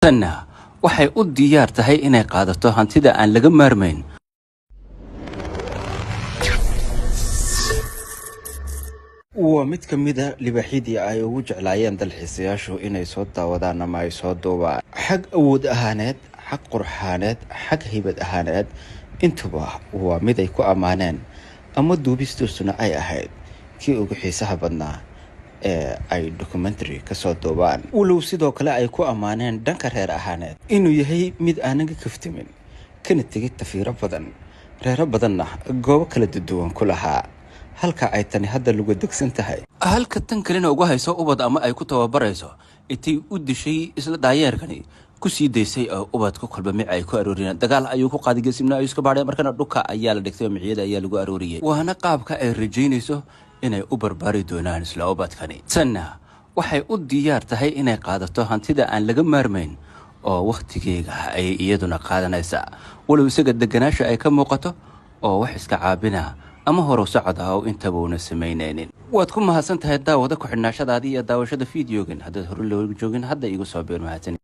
tanna waxay u diyaar tahay inay qaadato hantida aan laga maarmayn. waa mid ka mid ah libaaxyadii ay ugu jeclaayeen dalxiisayaashu inay soo daawadaan ama ay soo duubaan. xag awood ahaaneed, xag qurxaaneed, xag haybad ahaaneed, intuba waa mid ay ku ammaaneen ama duubistiisuna ay ahayd kii ugu xiisaha badnaa ee ay documentary ka soo duubaan. walow sidoo kale ay ku ammaaneen dhanka reer ahaaneed inuu yahay mid aanan ka kaftamin kana tegay tafiiro badan, reero badanna goobo kala duwan ku lahaa, halka ay tani hadda lagu degsan tahay. halka tan kalena ugu hayso ubad ama ay ku tababarayso intay u dishay isla daayeerkani ku sii daysay oo ubadku kolba mic ay ku arooriyeen. dagaal ayuu ku qaaday geesimna ay iska baadhay, markana dhulka ayaa la dhigtay oo miciyada ayaa lagu arooriyay. waana qaabka ay rajaynayso inay u barbaari doonaan isla ubadkani. tanna waxay u diyaar tahay inay qaadato hantida aan laga maarmayn oo waqtigeega ay iyaduna qaadanaysaa, walow isaga deganaasha ay ka muuqato oo wax iska caabina ama hore socod ah oo intaba una samaynaynin. waad ku mahadsan tahay daawada ku xidhnaashadaadii iyo daawashada fiidiyogan. haddaad hore looga joogin hadda igu soo beer mahadsan.